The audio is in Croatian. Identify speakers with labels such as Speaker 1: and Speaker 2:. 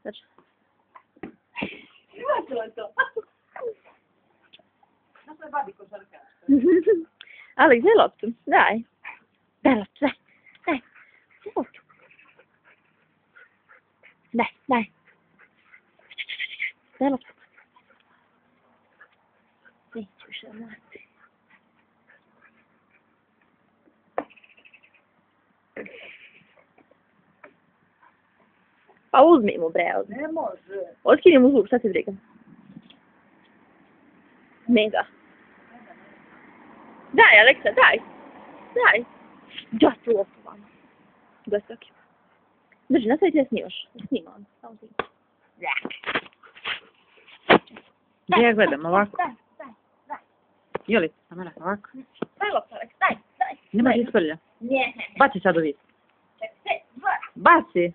Speaker 1: Znači.
Speaker 2: Svačilo je to. Znaš je babi košarkaška?
Speaker 1: Aleks, daj loptu. Daj. Daj loptu, daj. Daj. Daj loptu. Daj, daj. Daj loptu. Neću više mati. Pa uzmi mu, bre.
Speaker 2: Ne može.
Speaker 1: Otkini mu zub, šta ti briga? Mega. Daj, Aleksa, daj. Daj. Da ti loptu vama. Da se okej. Drži, nastavi ti da snimaš. Snima on. Samo ti.
Speaker 2: Gdje ja gledam, ovako?
Speaker 1: Daj.
Speaker 2: Joli, kamera, ovako?
Speaker 1: Daj loptu, Aleks, daj.
Speaker 2: Nema ti isprlja.
Speaker 1: Ne.
Speaker 2: Baci sad u vis.
Speaker 1: Čekaj, 2.
Speaker 2: Baci!